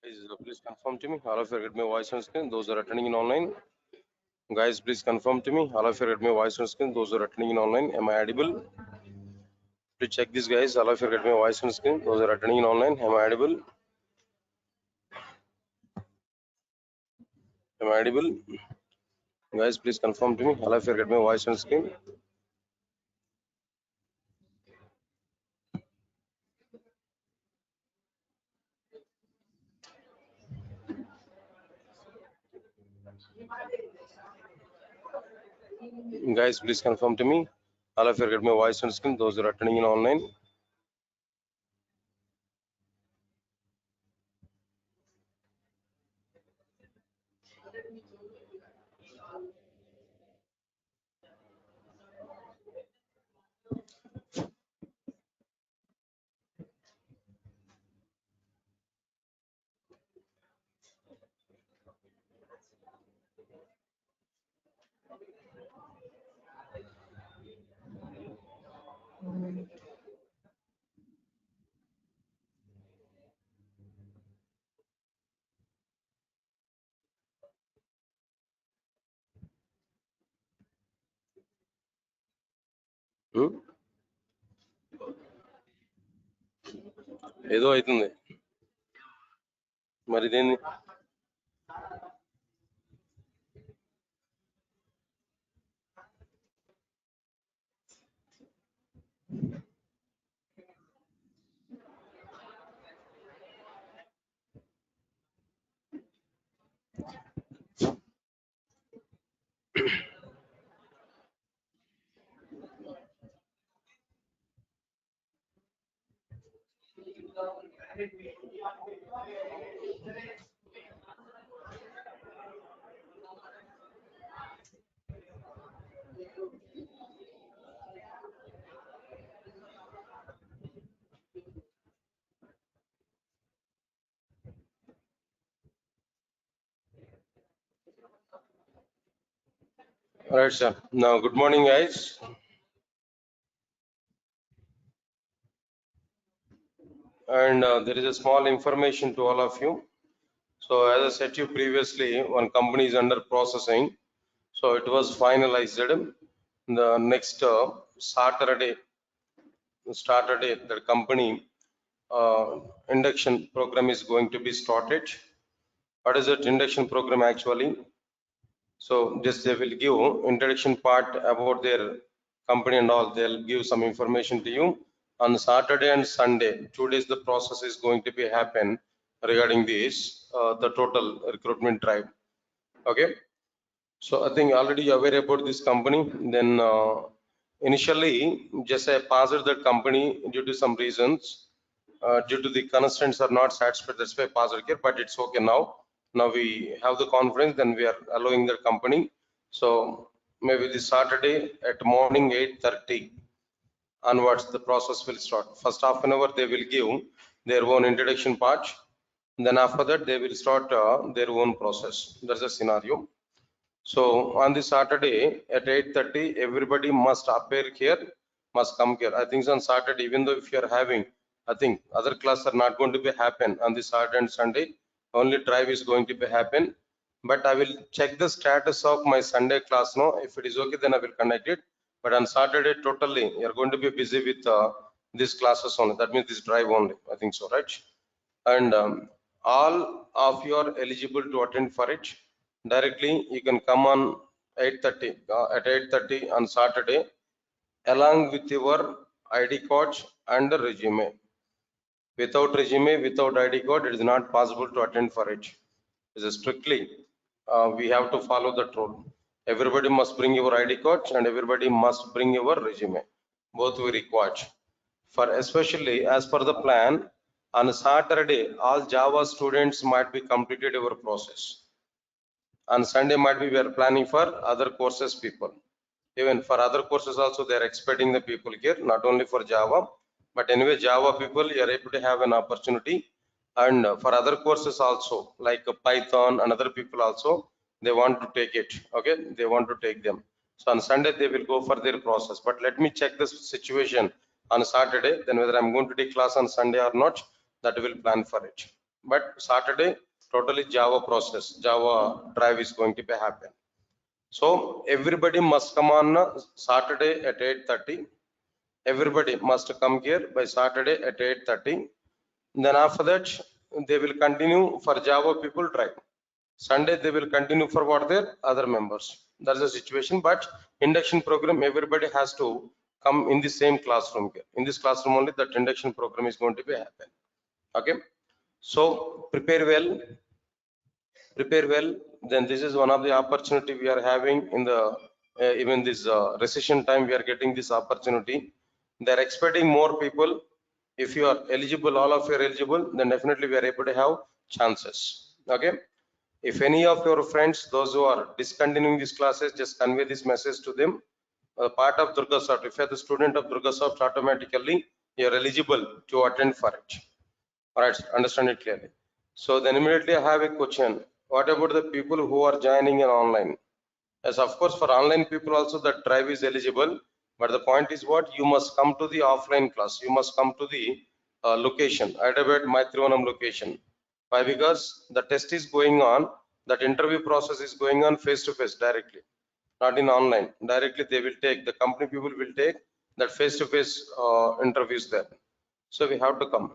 Please confirm to me. All of you get my voice on screen. Those are attending in online. Guys, please confirm to me. All of you get my voice on screen. Those are attending in online. Am I audible? Please check this, guys. All of you get my voice on screen. Those are attending in online. Am I audible? Am I audible? Guys, please confirm to me. All of you get my voice on screen. Guys, please confirm to me. All of you get my voice on screen. Those are attending in online. ఏదో అవుతుంది మరి ఇదేంది All right, sir. Now, good morning, guys. And there is a small information to all of you. So, as I said to you previously, one company is under processing. So, it was finalized. The next Saturday, the company induction program is going to be started. What is that induction program actually? So just they will give introduction part about their company and all. They'll give some information to you on Saturday and Sunday. 2 days the process is going to be happen regarding this the total recruitment drive. Okay. So I think already you're aware about this company. Then initially just I passed the company due to some reasons. Due to the constraints are not satisfied, that's why I passed here, but it's okay now. Now we have the conference, then we are allowing the company. So maybe this Saturday at morning 8:30 onwards, the process will start. First half an hour, they will give their own introduction part. Then after that, they will start their own process. That's the scenario. So on this Saturday at 8:30, everybody must appear here, must come here. I think on Saturday, even though if you are having, I think other classes are not going to be happen on this Saturday and Sunday. Only drive is going to be happen. But I will check the status of my Sunday class now. If it is okay, then I will connect it. But on Saturday, totally, you're going to be busy with these classes only. That means this drive only. I think so, right? And all of you are eligible to attend for it. Directly, you can come on 8:30 at 8:30 on Saturday, along with your ID cards and the resume. Without resume, without ID card, it is not possible to attend for it. It is strictly we have to follow that rule. Everybody must bring your ID cards and everybody must bring your resume. Both we required. For especially as per the plan, on Saturday, all Java students might be completed our process. On Sunday might be we are planning for other courses people. Even for other courses also they are expecting the people here, not only for Java, but anyway Java people you are able to have an opportunity. And for other courses also like Python and other people also they want to take it. Okay, they want to take them. So on Sunday they will go for their process. But let me check this situation on Saturday, then whether I'm going to take class on Sunday or not, that will plan for it. But Saturday, totally Java process, Java drive is going to be happen. So everybody must come on Saturday at 8:30. Everybody must come here by Saturday at 8:30. Then after that, they will continue for Java people drive. Sunday they will continue for what their other members. That's the situation. But induction program, everybody has to come in the same classroom here. In this classroom only that induction program is going to be happen. Okay. So prepare well. Then this is one of the opportunity we are having in the even this recession time. We are getting this opportunity. They are expecting more people. If you are eligible, all of you are eligible, then definitely we are able to have chances. Okay. If any of your friends, those who are discontinuing these classes, just convey this message to them. Part of Durgasoft, if you are the student of Durgasoft, automatically you are eligible to attend for it. All right, understand it clearly. So then immediately I have a question. What about the people who are joining in online? Yes, of course, for online people also the drive is eligible. But the point is what? You must come to the offline class. You must come to the location, Hyderabad, Maitrivanam location. Why? Because the test is going on, that interview process is going on face to face directly, not in online. Directly they will take, the company people will take that face to face interviews there. So we have to come.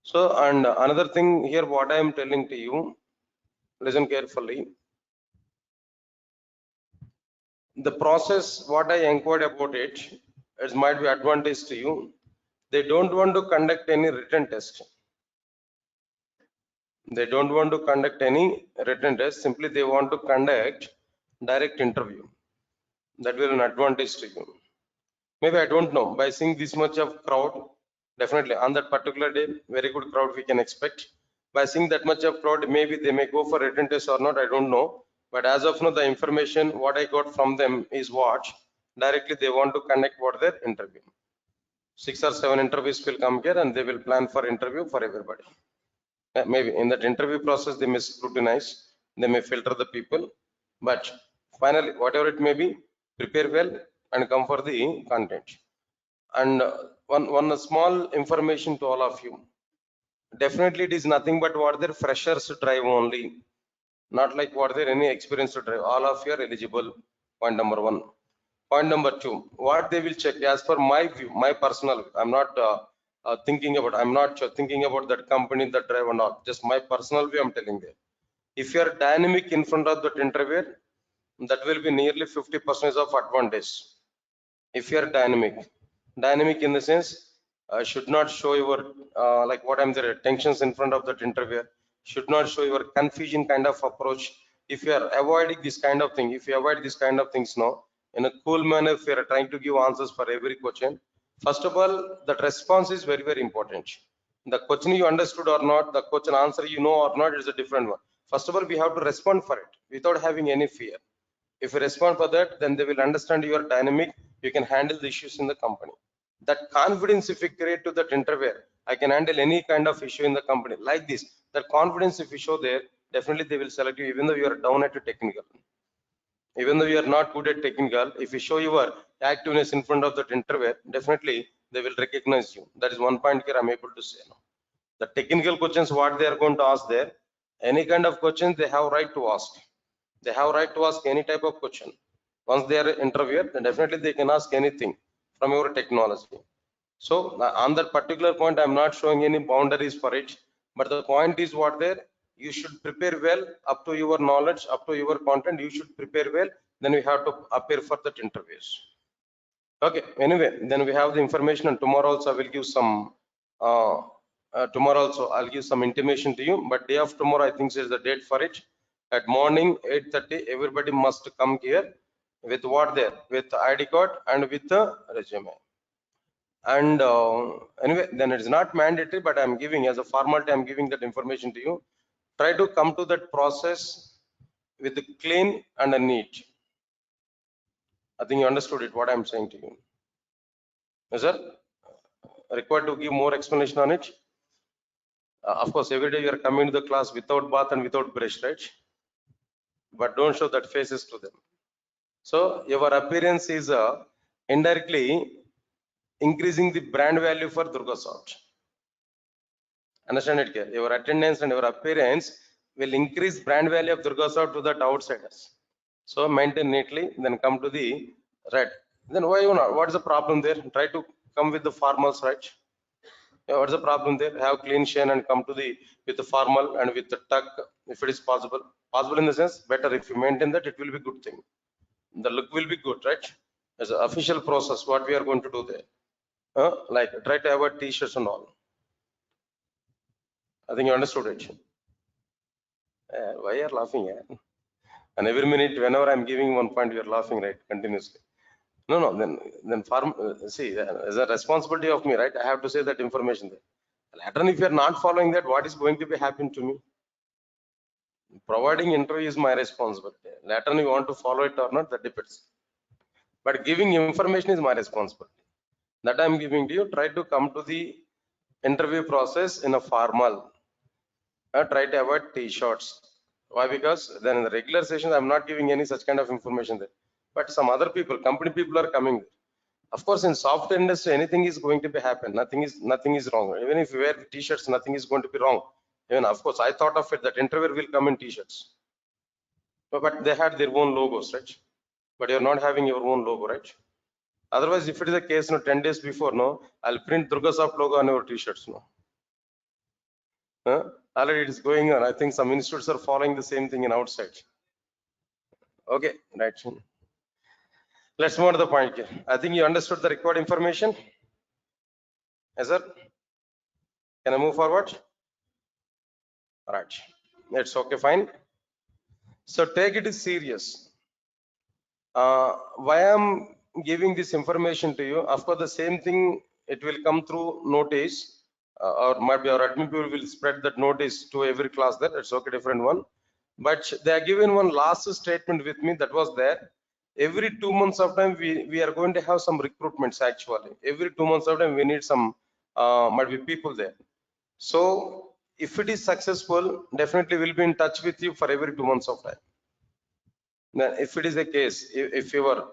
So, and another thing here, what I am telling to you, listen carefully. The process, what I inquired about it, it might be advantage to you. They don't want to conduct any written test. They don't want to conduct any written test. Simply they want to conduct direct interview. That will an advantage to you. Maybe I don't know. By seeing this much of crowd, definitely on that particular day, very good crowd we can expect. By seeing that much of crowd, maybe they may go for written test or not. I don't know. But as of now, the information what I got from them is what directly they want to conduct what their interview. 6 or 7 interviews will come here and they will plan for interview for everybody. Maybe in that interview process they may scrutinize, they may filter the people, but finally whatever it may be, prepare well and come for the content. And one small information to all of you. Definitely it is nothing but what their freshers drive only, not like what their any experience to drive. All of you are eligible. Point number one. Point number two, what they will check as per my view, my personal view. I'm not thinking about that company, that drive and all. Just my personal view I'm telling them. If you are dynamic in front of that interviewer, that will be nearly 50% of advantage. If you are dynamic in the sense, should not show your like what I'm there tensions in front of that interviewer, should not show your confusion kind of approach. If you are avoiding this kind of thing, if you avoid this kind of things now in a cool manner, if you are trying to give answers for every question, first of all that response is very important. The question you understood or not, the question answer you know or not, is a different one. First of all we have to respond for it without having any fear. If you respond for that, then they will understand you are dynamic, you can handle the issues in the company. That confidence if you create to that interviewer, I can handle any kind of issue in the company like this, that confidence if you show there, definitely they will select you even though you are down at a technical. Even though you are not good at technical, if you show your activeness in front of that interviewer, definitely they will recognize you. That is one point here I'm able to say now. The technical questions what they are going to ask there, any kind of questions they have right to ask. They have right to ask any type of question. Once they are interviewer, then definitely they can ask anything from your technology. So on that particular point, I'm not showing any boundaries for it. But the point is what there, you should prepare well up to your knowledge, up to your content. You should prepare well. Then we have to appear for that interviews. Okay. Anyway, then we have the information, and tomorrow also I will give some. Tomorrow also I'll give some intimation to you. But day of tomorrow, I think is the date for it. At morning 8:30, everybody must come here with what there, with ID card and with the resume. And anyway, then it is not mandatory, but I'm giving as a formality, I'm giving that information to you. Try to come to that process with a clean and a neat. I think you understood it, what I'm saying to you. Is that required to give more explanation on it? Of course, every day you are coming to the class without bath and without brush, right? But don't show that faces to them. So your appearance is indirectly increasing the brand value for Durgasoft. Understand it, Care? Your attendance and your appearance will increase brand value of Durgasoft to that outsiders. So maintain neatly, then come to the right. Then why you not? What is the problem there? Try to come with the formals, right? Yeah, what's the problem there? Have clean shave and come to the with the formal and with the tuck if it is possible. Possible in the sense better if you maintain that it will be good thing. The look will be good, right? As an official process, what we are going to do there. Like try to avoid t-shirts and all. I think you understood it. Why are you laughing? And every minute, whenever I'm giving one point, you're laughing, right? Continuously. No, no. Then farm. See, as a responsibility of me, right? I have to say that information there. Later, on, if you're not following that, what is going to be happening to me? Providing interview is my responsibility. Later, on, you want to follow it or not, that depends. But giving information is my responsibility. That I'm giving to you. Try to come to the interview process in a formal. Try to avoid t-shirts. Why? Because then in the regular sessions, I'm not giving any such kind of information there. But some other people, company people are coming there. Of course, in software industry, anything is going to be happen. Nothing is wrong. Even if you wear t-shirts, nothing is going to be wrong. Even of course, I thought of it that interviewer will come in t-shirts, but they had their own logos, right? But you're not having your own logo, right? Otherwise, if it is a case, 10 days before, no, I'll print Durgasoft logo on your t-shirts, no. Already it is going on. I think some institutes are following the same thing in outside. Okay, right. Let's move on to the point here. I think you understood the required information. Yes, sir. Can I move forward? All right. That's okay, fine. So take it serious. Why I'm giving this information to you? Of course, the same thing it will come through notice, or might be our admin people will spread that notice to every class. That it's okay, different one. But they are given one last statement with me that was there. Every 2 months of time we are going to have some recruitments actually. Every 2 months of time we need some might be people there. So if it is successful, definitely we'll be in touch with you for every 2 months of time. Now, if it is the case, if your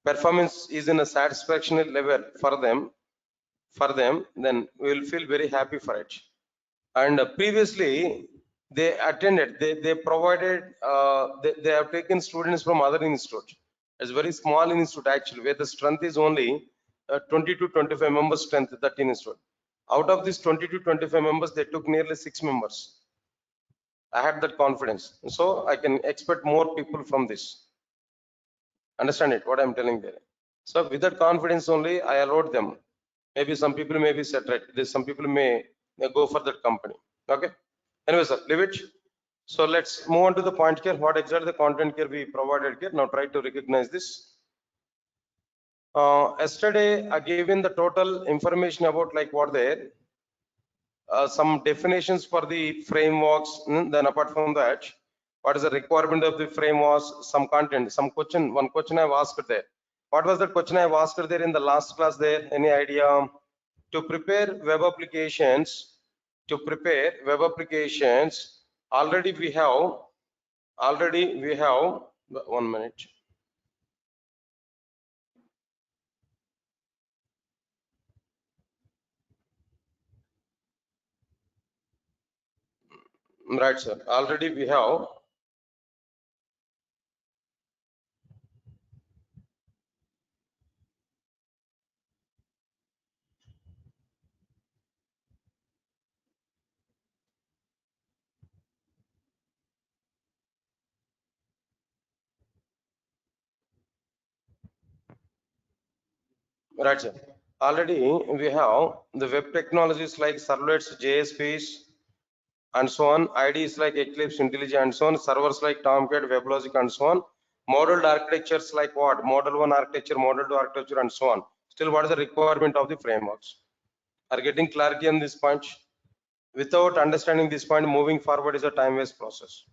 performance is in a satisfaction level for them, then we will feel very happy for it. And previously, they attended, they provided, they have taken students from other institutes. It's a very small institute actually, where the strength is only 20 to 25 members strength, that institute. Out of this 20 to 25 members, they took nearly 6 members. I had that confidence. So I can expect more people from this. Understand it, what I'm telling there. So with that confidence only, I allowed them. Maybe some people may be set right. There's some people may go for that company. Okay. Anyway, sir, leave it. So let's move on to the point here. What exactly the content here we provided here. Now try to recognize this. Yesterday, I gave in the total information about like what there. Some definitions for the frameworks. Then apart from that, what is the requirement of the frameworks? Some content, some question. One question I've asked there. What was the question I've asked there in the last class there? Any idea? To prepare web applications, already we have 1 minute. Right, sir. Already we have right, sir. Already we have the web technologies like servlets, JSPs, and so on. IDs like Eclipse, IntelliJ, and so on. Servers like Tomcat, WebLogic, and so on. Modeled architectures like what? Model 1 architecture, Model 2 architecture, and so on. Still, what is the requirement of the frameworks? Are getting clarity on this point? Without understanding this point, moving forward is a time waste process.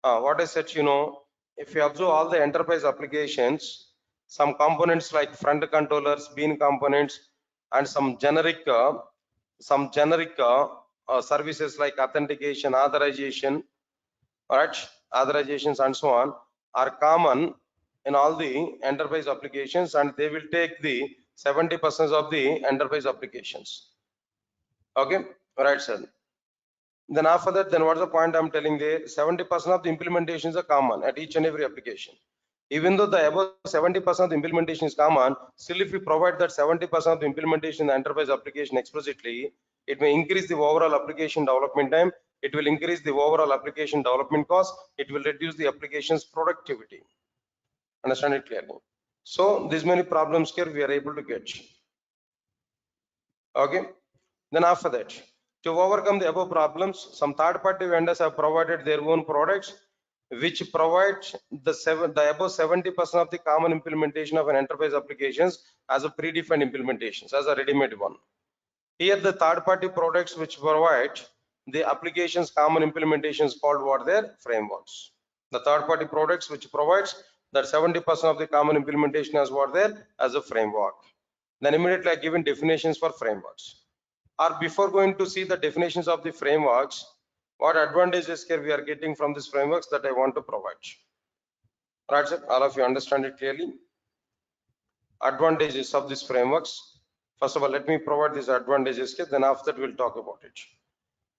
What I said, if you observe all the enterprise applications, some components like front controllers, bean components, and some generic services like authentication, authorization, all right, authorizations, and so on are common in all the enterprise applications, and they will take the 70% of the enterprise applications. Okay, right, sir. Then after that, then what's the point I'm telling there? 70% of the implementations are common at each and every application. Even though the above 70% of the implementation is common, still if we provide that 70% of the implementation in the enterprise application explicitly, it may increase the overall application development time. It will increase the overall application development cost. It will reduce the application's productivity. Understand it clearly. So these many problems here we are able to get. Okay. Then after that, to overcome the above problems, some third-party vendors have provided their own products, which provides the above 70% of the common implementation of an enterprise applications as a predefined implementations, as a ready-made one. Here, the third-party products which provide the applications common implementations called what their frameworks. The third-party products which provides that 70% of the common implementation as what there as a framework. Then immediately I given definitions for frameworks. Or before going to see the definitions of the frameworks, what advantages here we are getting from these frameworks that I want to provide. Right, sir? All of you understand it clearly. Advantages of these frameworks. First of all, let me provide these advantages here, then after that we'll talk about it.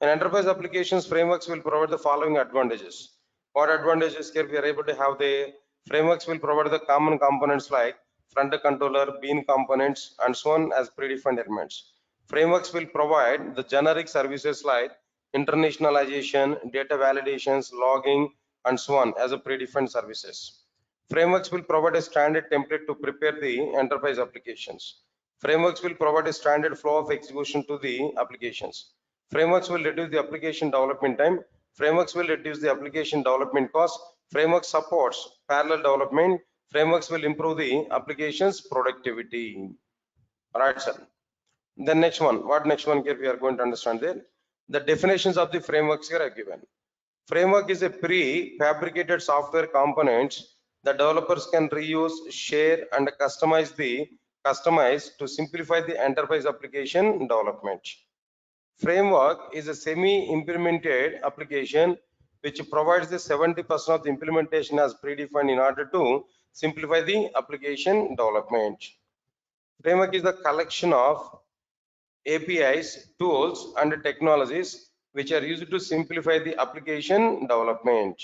In enterprise applications, frameworks will provide the following advantages. What advantages here we are able to have? The frameworks will provide the common components like front controller, bean components, and so on as predefined elements. Frameworks will provide the generic services like internationalization, data validations, logging, and so on as a predefined services. Frameworks will provide a standard template to prepare the enterprise applications. Frameworks will provide a standard flow of execution to the applications. Frameworks will reduce the application development time. Frameworks will reduce the application development cost. Framework supports parallel development. Frameworks will improve the application's productivity. All right, sir. The next one, what next one here we are going to understand there? The definitions of the frameworks here are given. Framework is a pre-fabricated software components that developers can reuse, share, and customize to simplify the enterprise application development. Framework is a semi-implemented application which provides the 70% of the implementation as predefined in order to simplify the application development. Framework is the collection of APIs, tools, and technologies which are used to simplify the application development.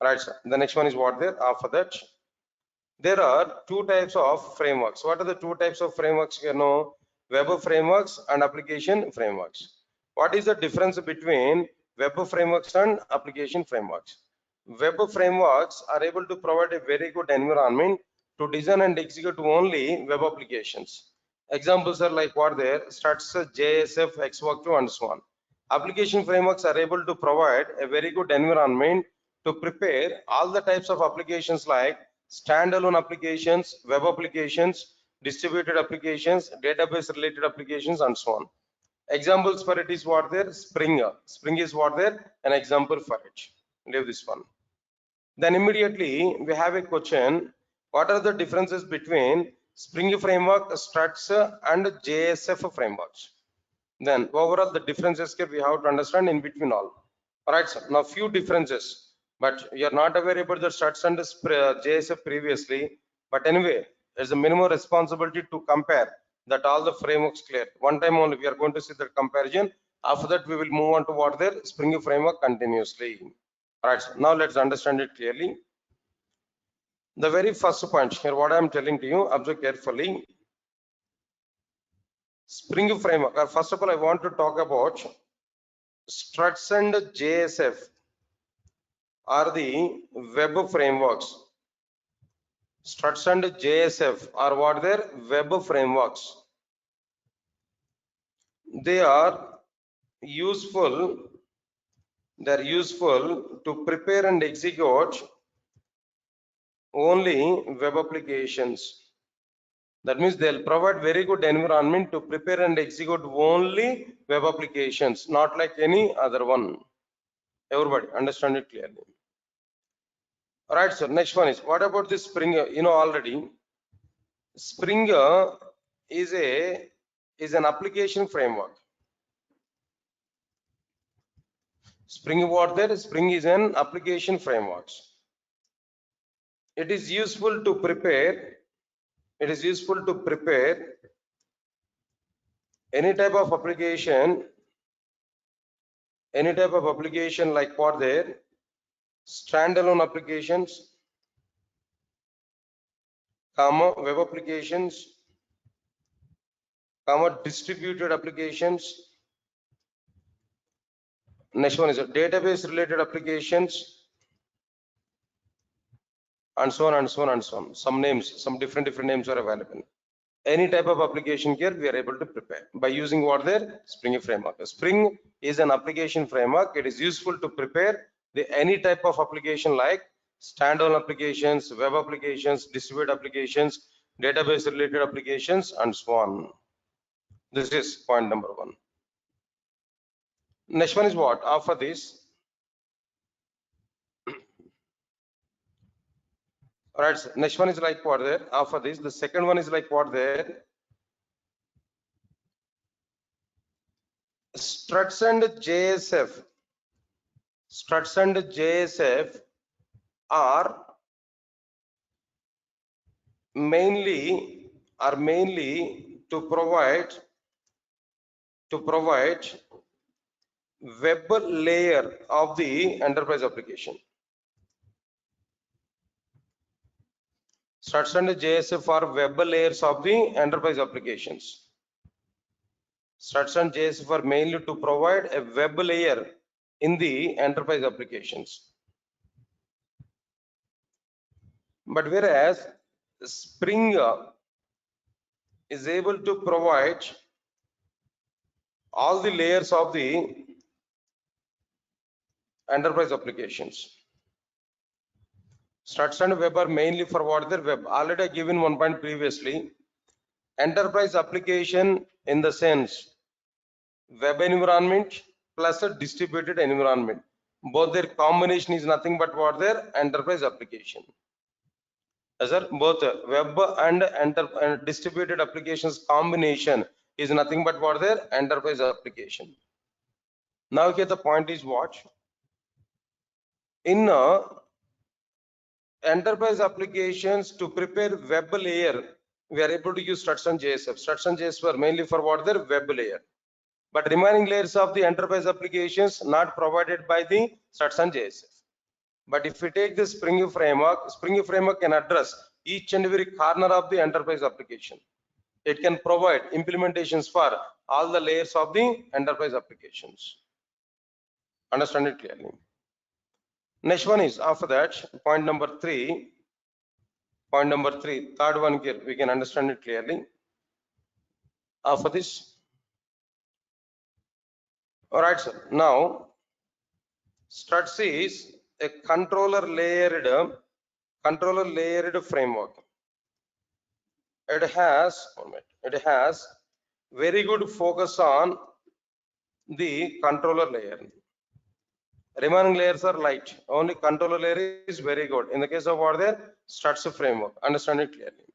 Right, sir. The next one is what there. After that, there are two types of frameworks. What are the two types of frameworks? You know, web frameworks and application frameworks. What is the difference between web frameworks and application frameworks? Web frameworks are able to provide a very good environment to design and execute only web applications. Examples are like what there, Struts, JSF, Xwork2, and so on. Application frameworks are able to provide a very good environment to prepare all the types of applications like standalone applications, web applications, distributed applications, database related applications, and so on. Examples for it is what there, Spring. Spring is what there, an example for it. Leave this one. Then immediately we have a question. What are the differences between Spring framework, Struts, and JSF frameworks? Then overall the differences here we have to understand in between all. Alright, sir. Now few differences, but you are not aware about the Struts and JSF previously. But anyway, there's a minimum responsibility to compare that all the frameworks clear. One time only we are going to see the comparison. After that we will move on to what their Spring framework continuously. Alright, so now let's understand it clearly. The very first point here, what I am telling to you, observe carefully. Spring framework. First of all, I want to talk about Struts and JSF are the web frameworks. Struts and JSF are what their web frameworks. They are useful. They're useful to prepare and execute only web applications. That means they'll provide very good environment to prepare and execute only web applications, not like any other one. Everybody understand it clearly. All right, so next one is what about this Spring? You know already, Spring is an application framework. Spring what there? Spring is an application framework. It is useful to prepare. It is useful to prepare any type of application any type of application like for their standalone applications, comma, web applications, comma, distributed applications. Next one is database related applications, and so on and so on and so on. Some names, some different names are available. Any type of application here we are able to prepare by using what their Spring framework. Spring is an application framework. It is useful to prepare any type of application like standalone applications, web applications, distributed applications, database related applications, and so on. This is point number one. Next one is what? After this, all right, so next one is like what there. After this, the second one is like what there. Struts and JSF. Struts and JSF are mainly to provide web layer of the enterprise application. Struts and JSF are web layers of the enterprise applications. Struts and JSF are mainly to provide a web layer in the enterprise applications. But whereas Spring is able to provide all the layers of the enterprise applications. Struts and web are mainly for what their web. Already I given one point previously. Enterprise application in the sense web environment plus a distributed environment. Both their combination is nothing but what their enterprise application. As both web and distributed applications combination is nothing but what their enterprise application. Now here the point is what? In enterprise applications to prepare web layer, we are able to use struts and JSF. Struts and JSF are mainly for what their web layer. But remaining layers of the enterprise applications not provided by the struts and JSF. But if we take the Spring framework can address each and every corner of the enterprise application. It can provide implementations for all the layers of the enterprise applications. Understand it clearly. Next one is after that, point number three, third one here, we can understand it clearly. After this, all right, sir. Now, struts is a controller layered framework. It has very good focus on the controller layer. Remaining layers are light. Only controller layer is very good. In the case of what there, struts framework. Understand it clearly.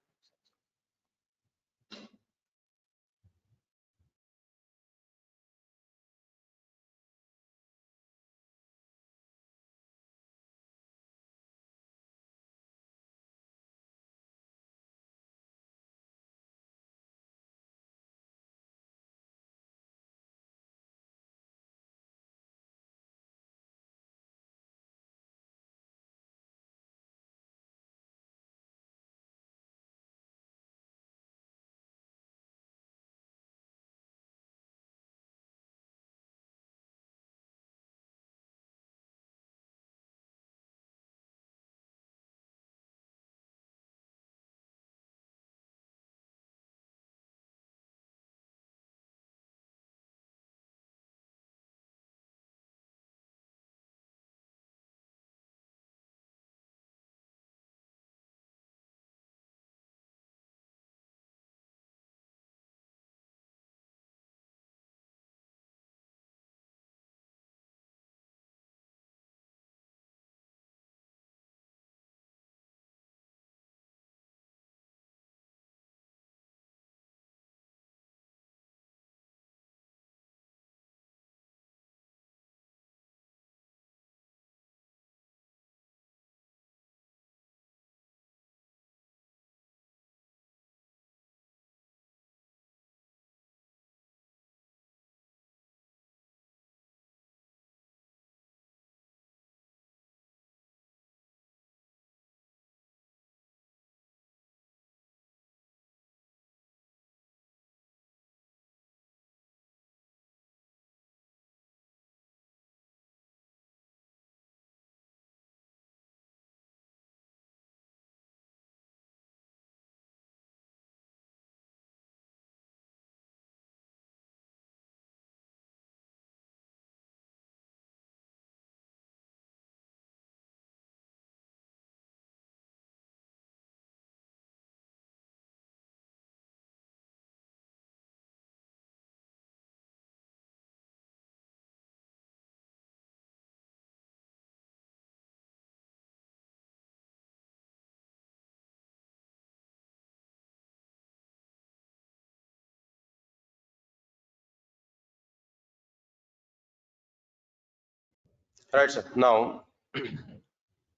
Right, sir. Now,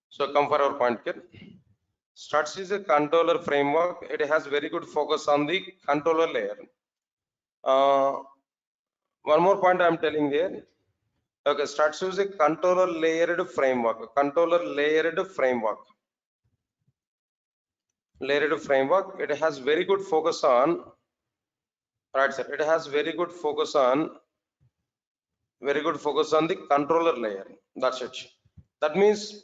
so come for our point here. Struts is a controller framework. It has very good focus on the controller layer. Uh, one more point I'm telling there. Okay, Struts is a controller layered framework. Controller layered framework. Layered framework. It has very good focus on. Right, sir. It has very good focus on the controller layer. That's it. That means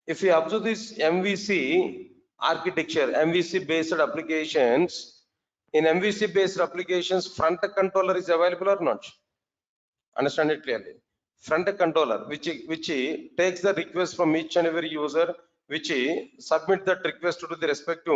if you observe this MVC architecture, MVC based applications, in MVC based applications, front controller is available or not? Understand it clearly. Front controller, which takes the request from each and every user, which submit that request to the respective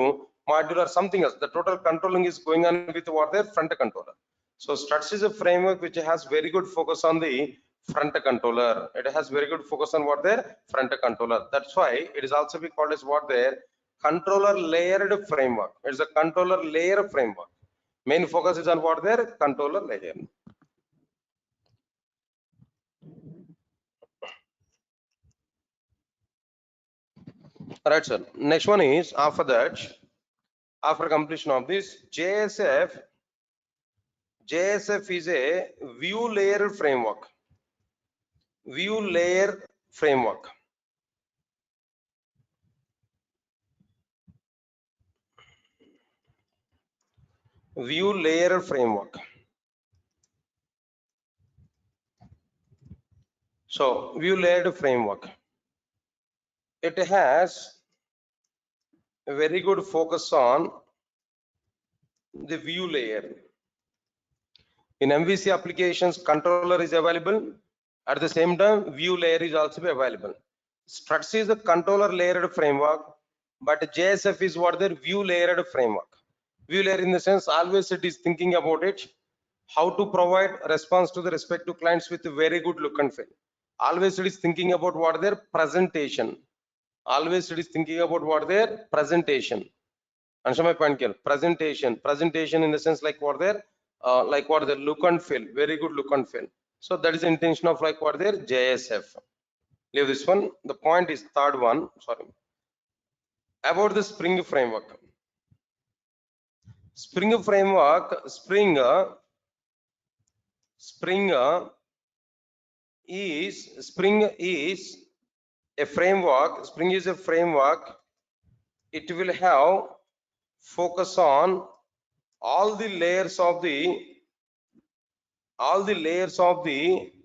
module or something else. The total controlling is going on with what their front controller. So Struts is a framework which has very good focus on the front controller. It has very good focus on what their front controller. That's why it is also be called as what their controller layered framework. It's a controller layer framework. Main focus is on what their controller layer. Right, sir. Next one is after that, after completion of this, JSF is a view layer framework. View layer framework. View layer framework. So view layered framework. It has a very good focus on the view layer. In MVC applications, controller is available. At the same time, view layer is also available. Struts is a controller layered framework, but JSF is what their view layered framework. View layer in the sense, always it is thinking about it, how to provide response to the respective clients with a very good look and feel. Always it is thinking about what their presentation. Always it is thinking about what their presentation. Answer my point here. Presentation in the sense like what their look and feel, very good look and feel. So that is the intention of like what their JSF. Leave this one. The point is third one. Sorry. About the Spring framework. Spring framework. Spring is a framework. Spring is a framework. It will have focus on all the layers of the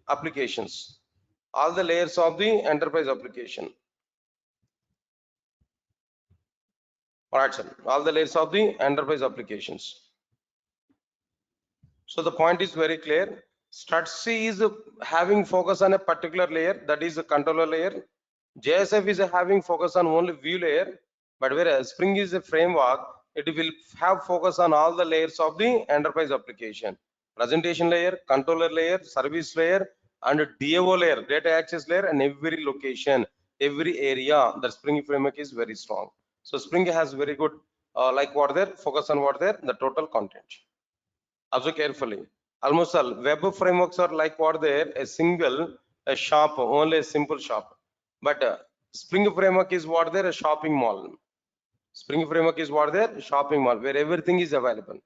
applications, all the layers of the enterprise application. All right, sir. All the layers of the enterprise applications. So the point is very clear. Struts is having focus on a particular layer, that is the controller layer. JSF is having focus on only view layer, but whereas Spring is a framework, it will have focus on all the layers of the enterprise application. Presentation layer, controller layer, service layer, and DAO layer, data access layer, and every location, every area. The Spring framework is very strong. So Spring has very good, focus on the total content. Observe carefully. Almost all web frameworks are like what there a shop, only a simple shop. But Spring framework is what there a shopping mall. Spring framework is what there shopping mall where everything is available.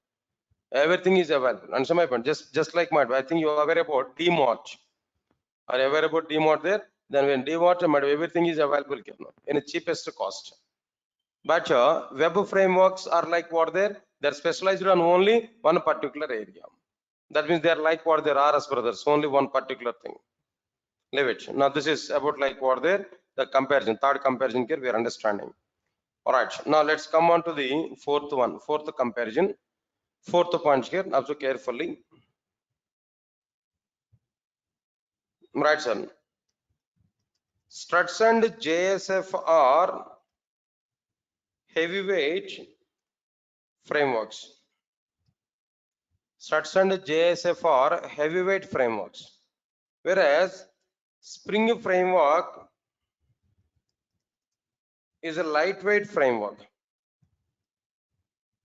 Everything is available. Answer my point. Just like my, I think you are aware about DMart. Are you aware about DMart there? Then when DMart, everything is available in the cheapest cost. But web frameworks are like what they're specialized on only one particular area. That means they're like what their RS brothers, only one particular thing. Leave it. Now this is about like what the comparison, third comparison here we are understanding. All right. Now let's come on to the fourth one, fourth comparison, fourth point here. Observe carefully. Right, sir. Struts and JSF are heavyweight frameworks. Struts and JSF are heavyweight frameworks, whereas Spring framework is a lightweight framework.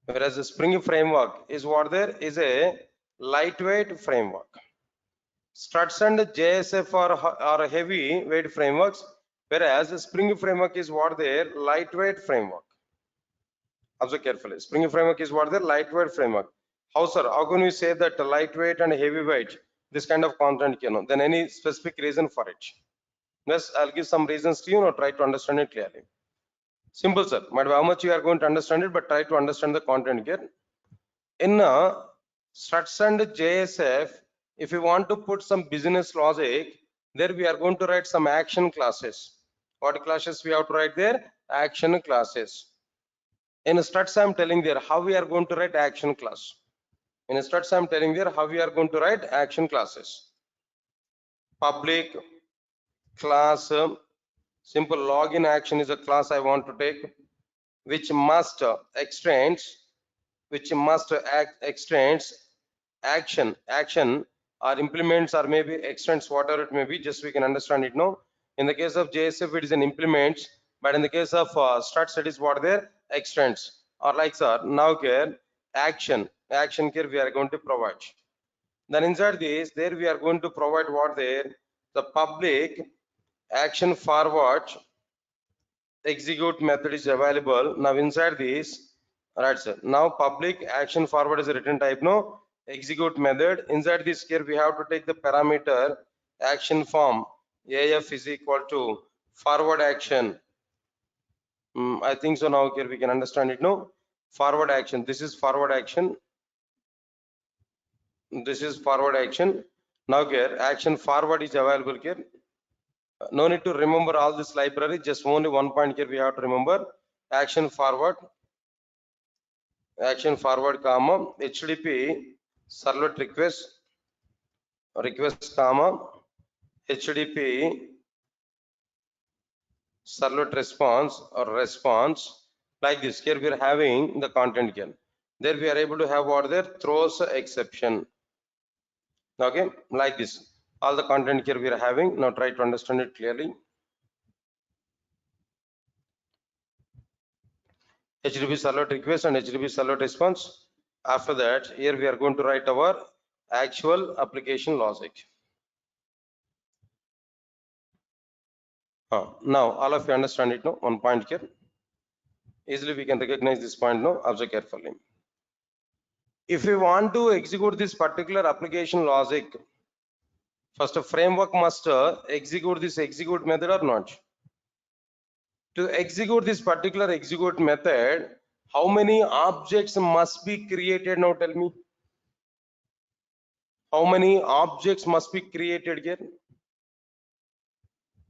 Whereas the Spring framework is what there is a lightweight framework. Struts and JSF are heavy weight frameworks, whereas Spring framework is what their lightweight framework. Observe carefully. Spring framework is what their lightweight framework. How, sir? How can we say that lightweight and heavyweight, this kind of content, then any specific reason for it? Yes, I'll give some reasons to you, try to understand it clearly. Simple, sir. Matter how much you are going to understand it, but try to understand the content here. In struts and JSF, if you want to put some business logic, there we are going to write some action classes. What classes we have to write there? Action classes. In struts, I'm telling there how we are going to write action class. In struts, I'm telling there how we are going to write action classes. Public class, simple login action is a class I want to take, which must extends action or implements or maybe extends, whatever it may be, just we can understand it now. In the case of JSF, it is an implements, but in the case of struts, it is what there extends, or like, sir, now here action here we are going to provide. Then inside this, there we are going to provide what there, the public action forward execute method is available. Now inside this, right, sir, now public action forward is a written type, no execute method. Inside this here we have to take the parameter action form AF is equal to forward action. I think so. Now here we can understand it, no forward action, this is forward action, this is forward action. Now here action forward is available here. No need to remember all this library, just only one point here we have to remember. Action forward comma HTTP servlet request comma HTTP servlet response or response, like this. Here we are having the content here. There we are able to have what there throws exception. Okay, like this. All the content here we are having. Now try to understand it clearly. HTTP servlet request and HTTP servlet response. After that, here we are going to write our actual application logic. Now all of you understand it now. One point here. Easily we can recognize this point now. Observe carefully. If we want to execute this particular application logic, first a framework must execute this execute method or not. To execute this particular execute method, how many objects must be created? Now tell me. How many objects must be created here?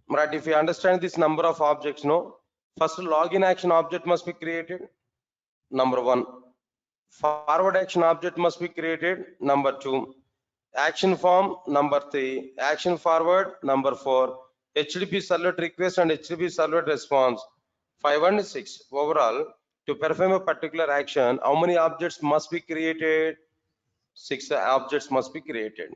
Right, if you understand this number of objects, no, first login action object must be created, number one. Forward action object must be created, number two. Action form, number three. Action forward, number four. HTTP servlet request and HTTP servlet response, 5 and 6. Overall, to perform a particular action, how many objects must be created? 6 objects must be created.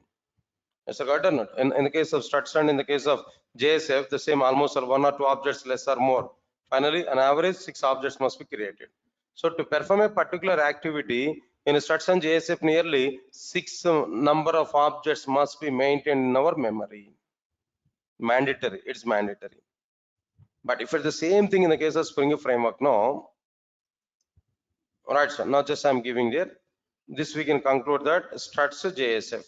It's a got or not? In the case of struts and in the case of JSF, the same, almost 1 or 2 objects less or more. Finally, on average, 6 objects must be created. So to perform a particular activity in struts and JSF, nearly 6 number of objects must be maintained in our memory. Mandatory, it's mandatory. But if it's the same thing in the case of Spring framework, no. All right, sir. Now just I'm giving there. This we can conclude that struts JSF.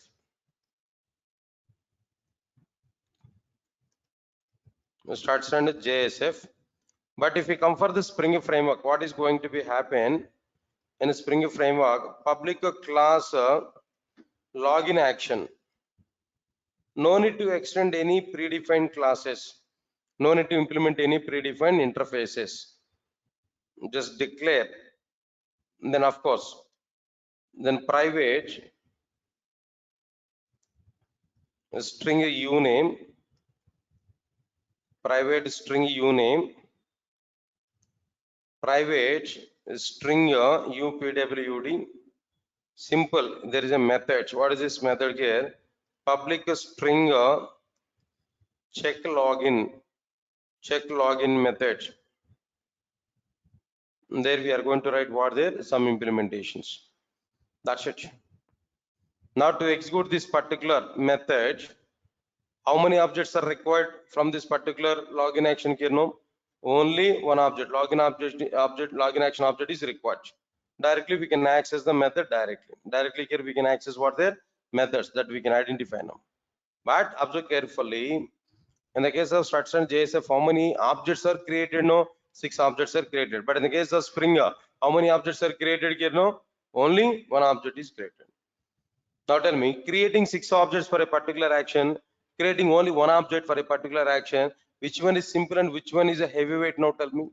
Struts and JSF. But if we come for the Spring framework, what is going to be happen in a Spring framework? Public class login action. No need to extend any predefined classes. No need to implement any predefined interfaces. Just declare. Then of course, then private string uname, private string uname, private string upwd. Simple, there is a method. What is this method here? Public string check login method. There we are going to write what there, some implementations. That's it. Now to execute this particular method, how many objects are required from this particular login action here? No, only one object. Login action object is required. Directly we can access the method directly. Directly here we can access what their methods that we can identify now. But observe carefully. In the case of structure and JSF, how many objects are created? No, 6 objects are created. But in the case of Springer, how many objects are created here? No, only one object is created. Now tell me, creating 6 objects for a particular action, creating only one object for a particular action, which one is simple and which one is a heavyweight? Now tell me.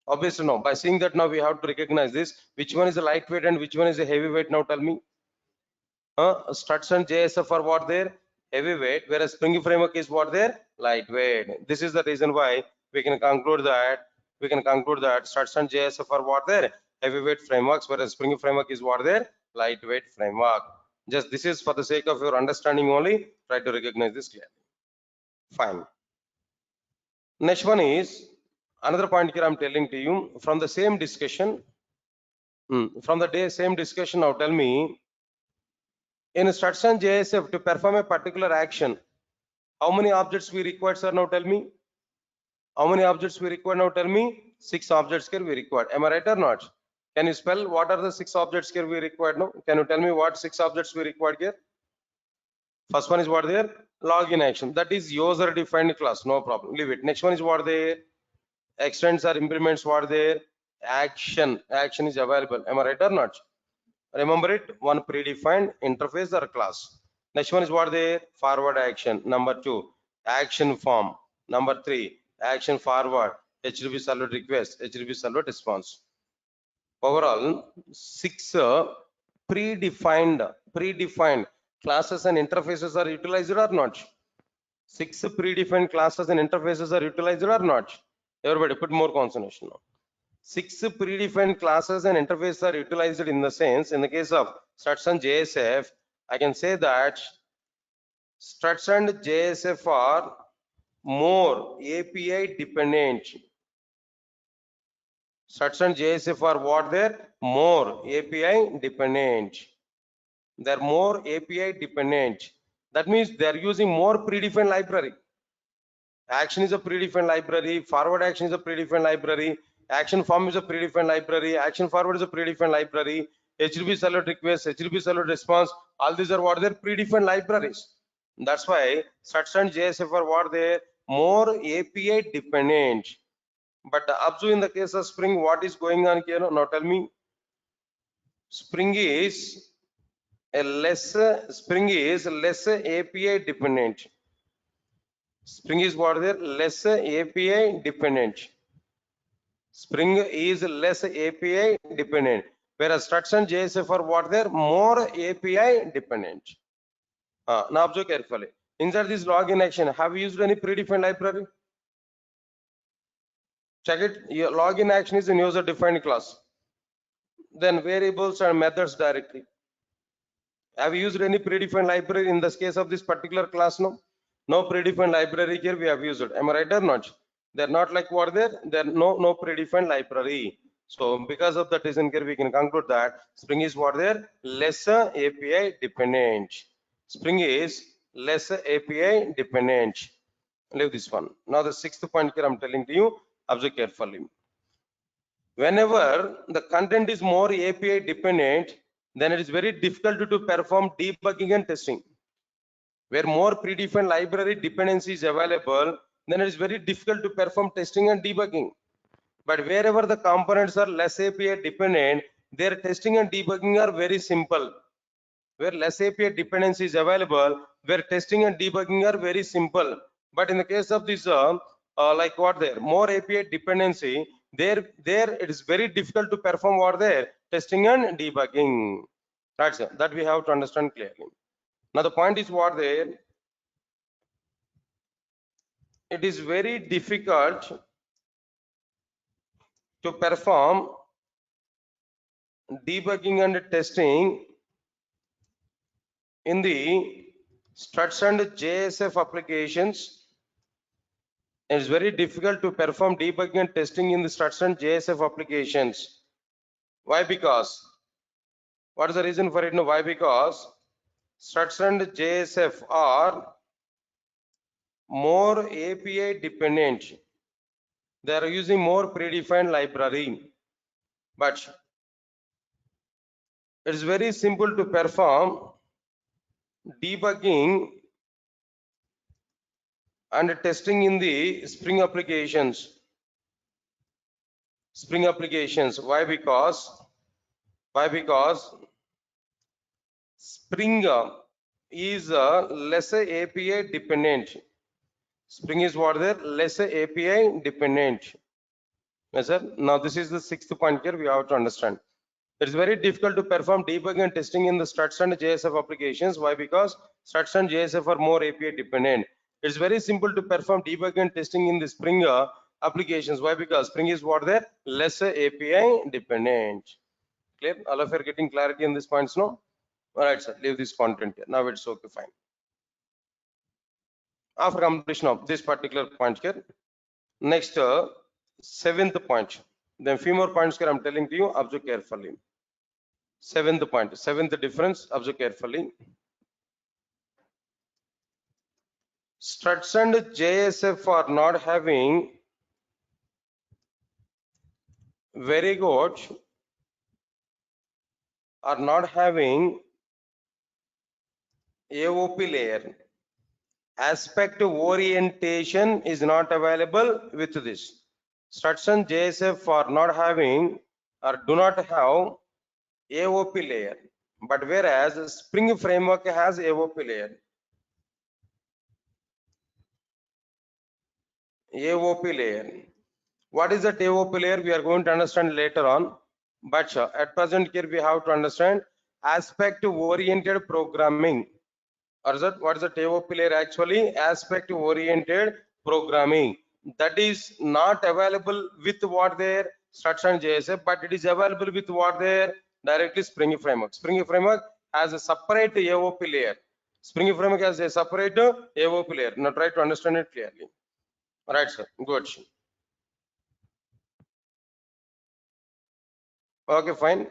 Obviously no. By seeing that, now we have to recognize this. Which one is a lightweight and which one is a heavyweight? Now tell me. Struts and JSF are what there? Heavyweight, whereas Spring framework is what there? Lightweight. This is the reason why we can conclude that Struts and JSF are what there? Heavyweight frameworks, whereas Spring framework is what there? Lightweight framework. Just this is for the sake of your understanding only. Try to recognize this clearly. Fine. Next one is another point here I'm telling to you from the same discussion. Same discussion. Now tell me, in structure and JSF to perform a particular action, how many objects we require, sir? Now tell me. How many objects we require? Now tell me. 6 objects here we require. Am I right or not? Can you spell what are the 6 objects here we require? No. Can you tell me what 6 objects we require here? First one is what there? Login action. That is user defined class. No problem. Leave it. Next one is what there? Extends or implements what there? Action. Action is available. Am I right or not? Remember it, one predefined interface or class. Next one is what there? Forward action. Number 2, action form. Number 3, action forward, HTTP server request, HTTP server response. Overall, 6 predefined classes and interfaces are utilized or not? 6 predefined classes and interfaces are utilized or not? Everybody put more concentration now. 6 predefined classes and interfaces are utilized in the sense, in the case of struts and JSF, I can say that struts and JSF are more API dependent. Struts and JSF are what they're? More API dependent. They're more API dependent. That means they're using more predefined library. Action is a predefined library, forward action is a predefined library, action form is a predefined library, action forward is a predefined library, HTTP server request, HTTP server response, all these are what they're predefined libraries. That's why struts and JSF are what they're more API dependent. But observe in the case of Spring, what is going on here? Now tell me. Spring is less API dependent. Spring is what there? Less API dependent. Spring is less API dependent, whereas struts and JSF are what there? More API dependent. Now observe carefully. Inside this login action, have you used any predefined library? Check it. Your login action is in user defined class. Then variables and methods directly. Have you used any predefined library in this case of this particular class? No predefined library here we have used. Am I right or not? They're not like what they're no predefined library. So because of that reason here we can conclude that Spring is what they're less API dependent. Spring is less API dependent. Leave this one. Now the 6th point here I'm telling to you, observe carefully. Whenever the content is more API dependent, then it is very difficult to perform debugging and testing. Where more predefined library dependency is available, then it is very difficult to perform testing and debugging. But wherever the components are less API dependent, their testing and debugging are very simple. Where less API dependency is available, where testing and debugging are very simple. But in the case of this, like what there, more API dependency, there it is very difficult to perform what there, testing and debugging. That's it. That we have to understand clearly. Now the point is what there, it is very difficult to perform debugging and testing in the struts and JSF applications. It is very difficult to perform debugging and testing in the struts and JSF applications. Why? Because What is the reason for it? No, why? Because struts and JSF are more API dependent. They are using more predefined library, but it's very simple to perform debugging and testing in the Spring applications. Spring applications. Why? Because Spring is less API dependent. Spring is what there? Less API dependent. Yes, sir. Now this is the sixth point here we have to understand. It's very difficult to perform debugging and testing in the struts and JSF applications. Why? Because struts and JSF are more API dependent. It's very simple to perform debugging and testing in the Spring applications. Why? Because Spring is what there? Less API dependent. Clear? All of you are getting clarity in these points now? All right, sir. Leave this content here. Now it's okay, fine. After completion of this particular point here, next seventh point. Then few more points here I'm telling to you. Observe carefully. Seventh point. Seventh difference. Observe carefully. Struts and JSF are not having very good, are not having AOP layer. Aspect orientation is not available with this. Struts and JSF are not having or do not have AOP layer, but whereas Spring framework has AOP layer. AOP layer. What is that AOP layer? We are going to understand later on. But at present here we have to understand aspect oriented programming. Or is that what is the AOP layer actually? Aspect oriented programming. That is not available with what their struts and JSF, but it is available with what their directly Spring framework. Spring framework has a separate AOP layer. Spring framework has a separate AOP layer. Now try to understand it clearly. All right, sir. Good. Okay, fine.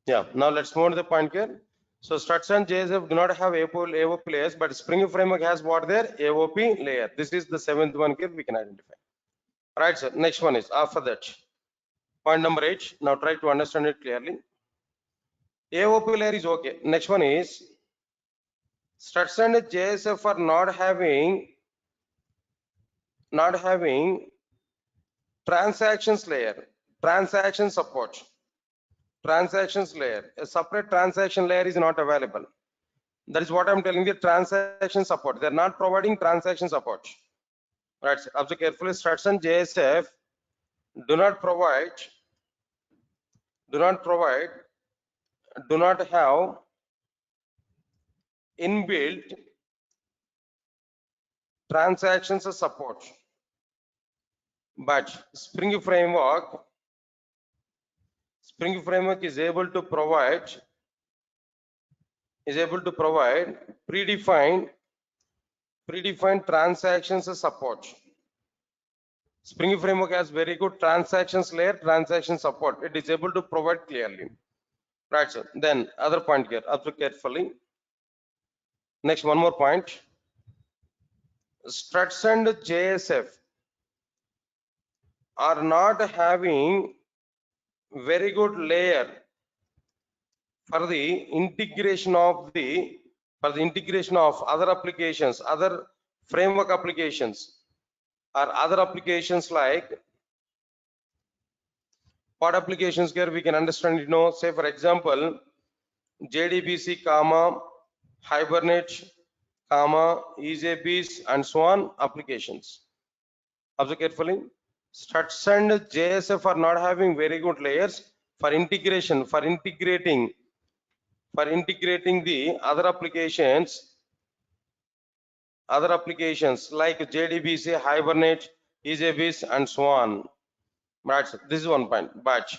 Yeah, now let's move to the point here. So struts and JSF do not have AOP layers, but Spring framework has what there? AOP layer. This is the seventh one here we can identify. Right, sir. Next one is after that. Point number 8. Now try to understand it clearly. AOP layer is okay. Next one is struts and JSF are not having transactions layer, transaction support. Transactions layer, a separate transaction layer is not available. That is what I'm telling you, transaction support. They're not providing transaction support. Right, observe carefully. Struts and JSF do not have inbuilt transactions support, but Spring framework is able to provide predefined transactions support. Spring framework has very good transactions layer, transaction support. It is able to provide clearly. Right, sir. Then other point here, observe carefully. Next, one more point. Struts and JSF are not having very good layer for the integration of other applications, other framework applications, or other applications like what applications here we can understand, say for example, JDBC, Hibernate, EJBs, and so on applications. Observe carefully. Struts and JSF are not having very good layers for integration, for integrating the other applications like JDBC, Hibernate, EJBs, and so on. Right, this is one point. But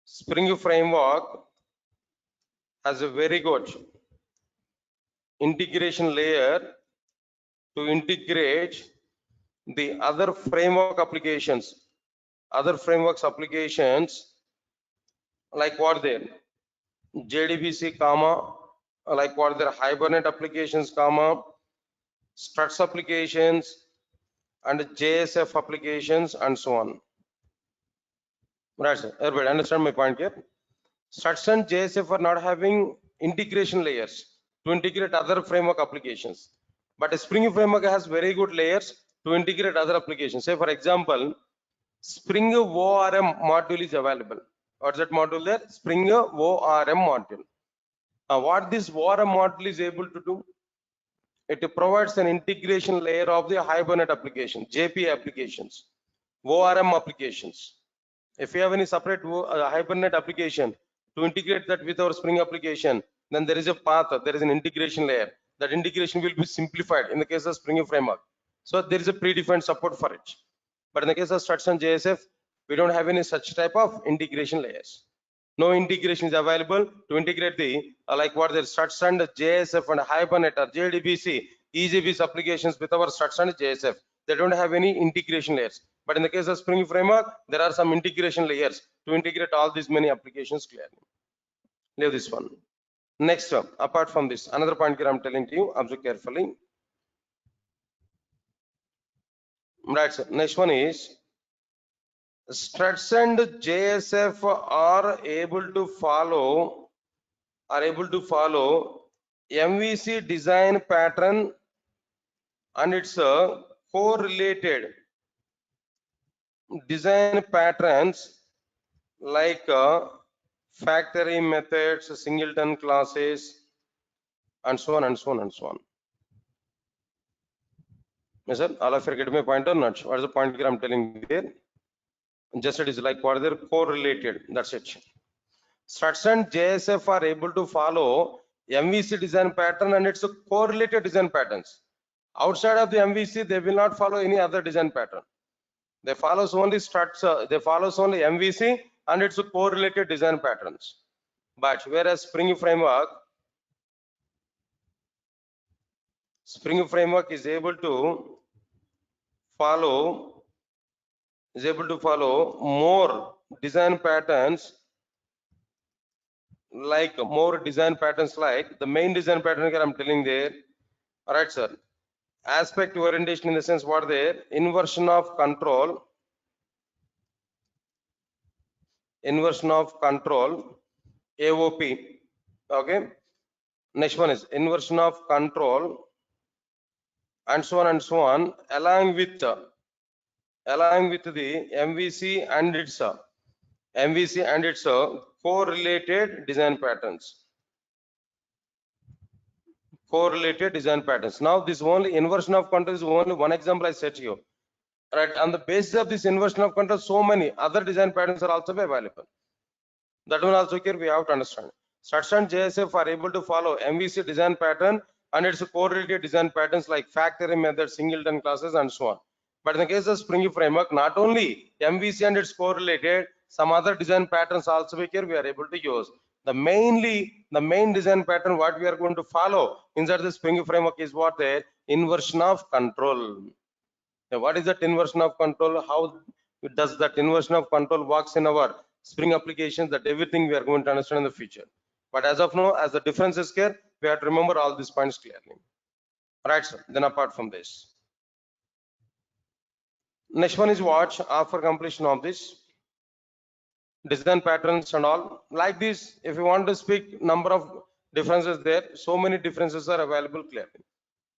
Spring framework has a very good integration layer to integrate the other framework applications, other frameworks applications like what there JDBC, comma, like what their Hibernate applications, comma, struts applications, and JSF applications, and so on. Right, sir. Everybody understand my point here? Struts and JSF are not having integration layers to integrate other framework applications. But a Spring framework has very good layers to integrate other applications. Say, for example, Spring ORM module is available. What's that module there? Spring ORM module. What this ORM module is able to do? It provides an integration layer of the Hibernate application, JP applications, ORM applications. If you have any separate Hibernate application to integrate that with our Spring application, then there is a path, there is an integration layer. That integration will be simplified in the case of Spring framework. So there is a predefined support for it. But in the case of struts and JSF, we don't have any such type of integration layers. No integration is available to integrate the like what the struts and JSF and Hibernate or JDBC, EJB's applications with our struts and JSF. They don't have any integration layers. But in the case of Spring framework, there are some integration layers to integrate all these many applications clearly. Leave this one. Next, apart from this, another point here I'm telling to you, observe carefully. Right, sir. Next one is struts and JSF are able to follow MVC design pattern and its correlated design patterns like factory methods, singleton classes, and so on and so on and so on. Yes, sir. All of you get my point or not? What is the point here I'm telling you there? Just it is like what they're correlated. That's it. Struts and JSF are able to follow MVC design pattern and its correlated design patterns. Outside of the MVC, they will not follow any other design pattern. They follows only struts. They follows only MVC and its correlated design patterns. But whereas Spring framework is able to follow more design patterns like the main design pattern here I'm telling there. All right, sir. Aspect orientation in the sense what there inversion of control AOP. Okay. Next one is inversion of control and so on along with the MVC and its correlated design patterns. Now this only inversion of control is only one example I said to you. Right, on the basis of this inversion of control, so many other design patterns are also available. That one also here we have to understand. Struts and JSF are able to follow MVC design pattern and its correlated design patterns like factory method, singleton classes, and so on. But in the case of Spring framework, not only MVC and its correlated, some other design patterns also here we are able to use. The main design pattern what we are going to follow inside the Spring framework is what the inversion of control. Now, what is that inversion of control? How does that inversion of control works in our Spring applications? That everything we are going to understand in the future. But as of now, as the difference is here, we have to remember all these points clearly. Right, sir. Then apart from this, next one is what after completion of this design patterns and all like this. If you want to speak number of differences there, so many differences are available clearly.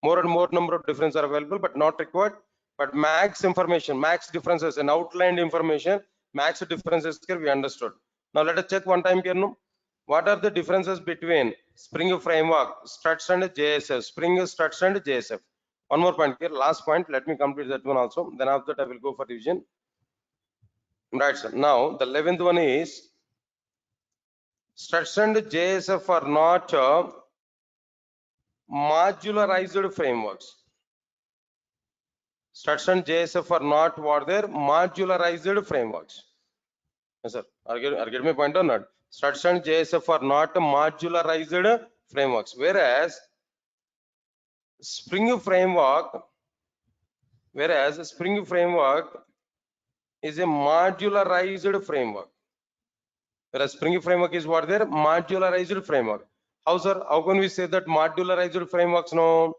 More and more number of differences are available, but not required. But max information, max differences, and outlined information, max differences here we understood. Now let us check one time here. No? What are the differences between Spring framework, struts and JSF, Spring struts and JSF? One more point here, last point. Let me complete that one also. Then after that I will go for revision. Right, sir. Now the 11th one is struts and JSF are not modularized frameworks. Struts and JSF are not what they're modularized frameworks. Yes, sir. Are you get my point or not? Struts and JSF are not modularized frameworks, whereas Spring framework, whereas Spring framework is a modularized framework. Whereas Spring framework is what their modularized framework. How, sir? How can we say that modularized frameworks? No,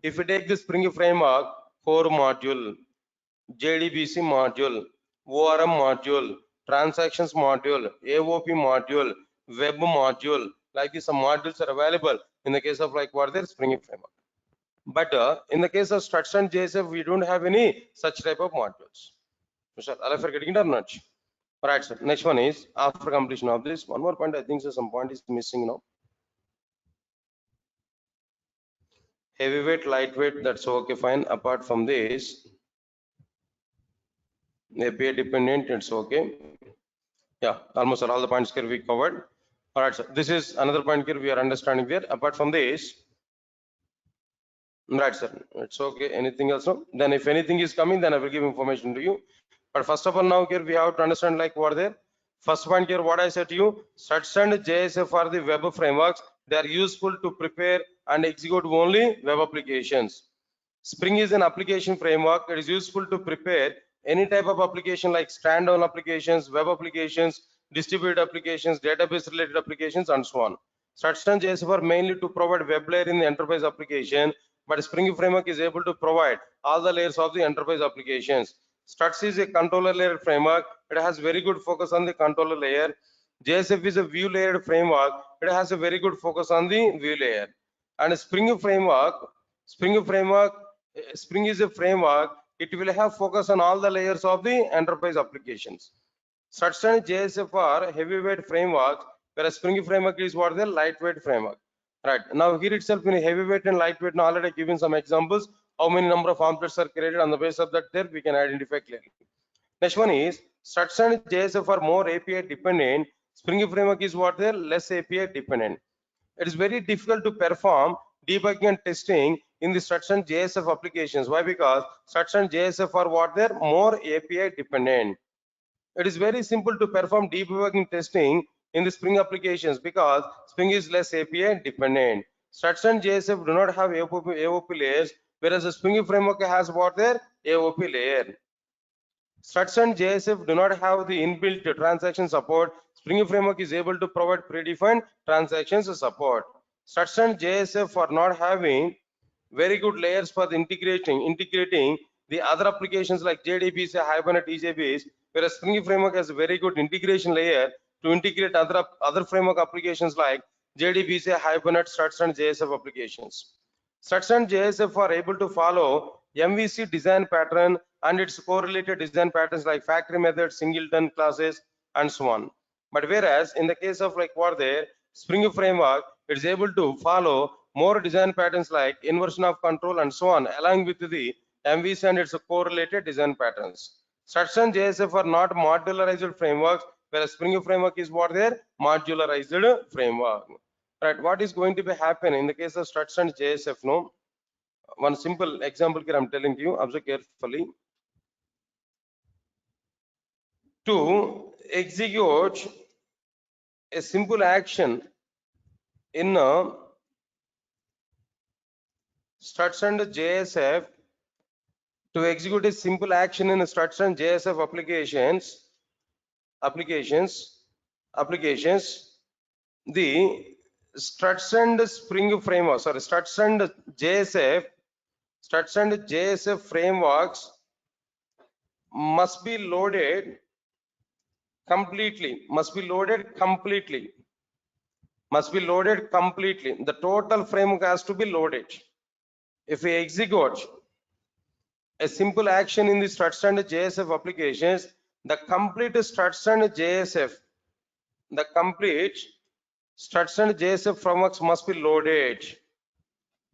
if we take the Spring framework, core module, JDBC module, ORM module, transactions module, AOP module, web module, like this, some modules are available in the case of like what their Spring framework. But in the case of Struts and JSF, we don't have any such type of modules. Sir, are you getting it or not? Right, sir. Next one is after completion of this. One more point, I think so some point is missing now. Heavyweight, lightweight, that's okay, fine. Apart from this, API dependent, it's okay. Yeah, almost all the points here we covered. All right, sir. This is another point here we are understanding there. Apart from this, right, sir. It's okay. Anything else? No? Then if anything is coming, then I will give information to you. But first of all, now here we have to understand like what there. First point here, what I said to you, Struts and JSF are the web frameworks. They are useful to prepare and execute only web applications. Spring is an application framework. It is useful to prepare any type of application like standalone applications, web applications, distributed applications, database related applications, and so on. Struts and JSF are mainly to provide web layer in the enterprise application, but Spring framework is able to provide all the layers of the enterprise applications. Struts is a controller layer framework. It has very good focus on the controller layer. JSF is a view layered framework. It has a very good focus on the view layer. And Spring framework, Spring is a framework. It will have focus on all the layers of the enterprise applications. Struts and JSF are heavyweight frameworks, whereas Spring framework is what the lightweight framework. Right now, here itself in heavyweight and lightweight, now already given some examples. How many number of objects are created on the basis of that? There we can identify clearly. Next one is Struts and JSF are more API dependent. Spring framework is what they're less API dependent. It is very difficult to perform debugging and testing in the Struts and JSF applications. Why? Because Struts and JSF are what they're more API dependent. It is very simple to perform debugging testing in the Spring applications because Spring is less API dependent. Struts and JSF do not have AOP layers, whereas the Spring framework has what their AOP layer. Struts and JSF do not have the inbuilt transaction support. Spring framework is able to provide predefined transactions support. Struts and JSF are not having very good layers for the integrating the other applications like JDBs, Hibernate, EJBs, whereas Spring framework has a very good integration layer to integrate other framework applications like JDBs, Hibernate, Struts and JSF applications. Struts and JSF are able to follow MVC design pattern and its correlated design patterns like factory methods, singleton classes, and so on. But whereas in the case of like what there, Spring framework, it is able to follow more design patterns like inversion of control and so on, along with the MVC and its correlated design patterns. Struts and JSF are not modularized frameworks, whereas Spring framework is what their modularized framework. Right, what is going to be happen in the case of Struts and JSF? No, one simple example here I'm telling you, observe carefully. To execute a simple action in Struts and JSF, to execute a simple action in Struts and JSF applications, the Struts and Spring framework, sorry, Struts and JSF frameworks must be loaded completely, the total framework has to be loaded. If we execute a simple action in the Struts and JSF applications, the complete Struts and JSF frameworks must be loaded.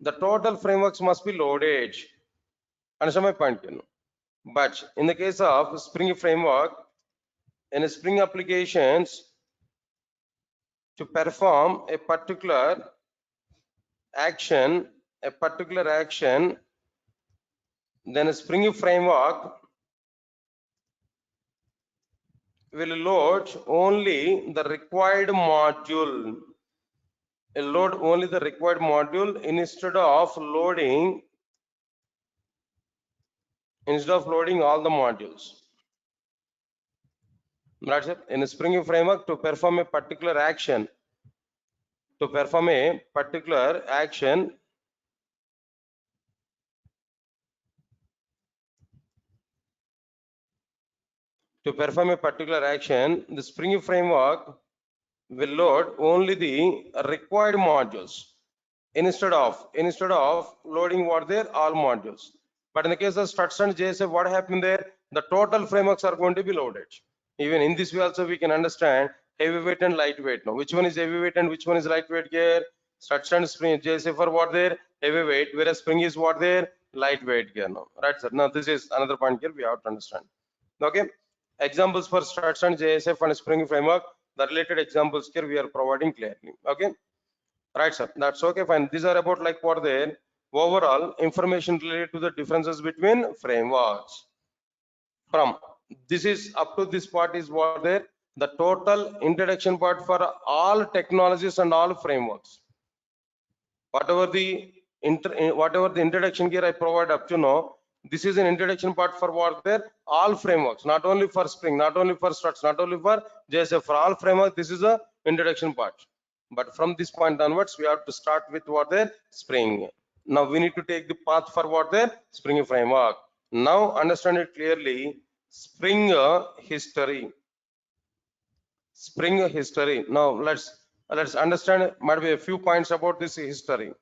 The total frameworks must be loaded. Understand my point? But in the case of Spring framework, in Spring applications, to perform a particular action, then a Spring framework will load only the required module. load only the required module instead of loading all the modules. That's it. In a Spring framework, to perform a particular action, to perform a particular action, the Spring framework will load only the required modules instead of loading what there all modules. But in the case of structs and JSF, what happened there? The total frameworks are going to be loaded. Even in this way also we can understand heavyweight and lightweight. Now which one is heavyweight and which one is lightweight here? Structs and Spring JSF are what there? Heavyweight, whereas Spring is what there? Lightweight here now. Right, sir. Now this is another point here we have to understand. Okay. Examples for structs and JSF and Spring framework. The related examples here we are providing clearly. Okay. Right, sir. That's okay, fine. These are about like what there overall information related to the differences between frameworks. From this is up to this part is what there the total introduction part for all technologies and all frameworks. Whatever the introduction here I provide up to now, this is an introduction part for what there all frameworks, not only for Spring, not only for structs, not only for JSF, for all frameworks. This is a introduction part. But from this point onwards, we have to start with what there Spring. Now we need to take the path for what there Spring framework. Now understand it clearly. Spring history. Spring history. Now let's understand. Might be a few points about this history.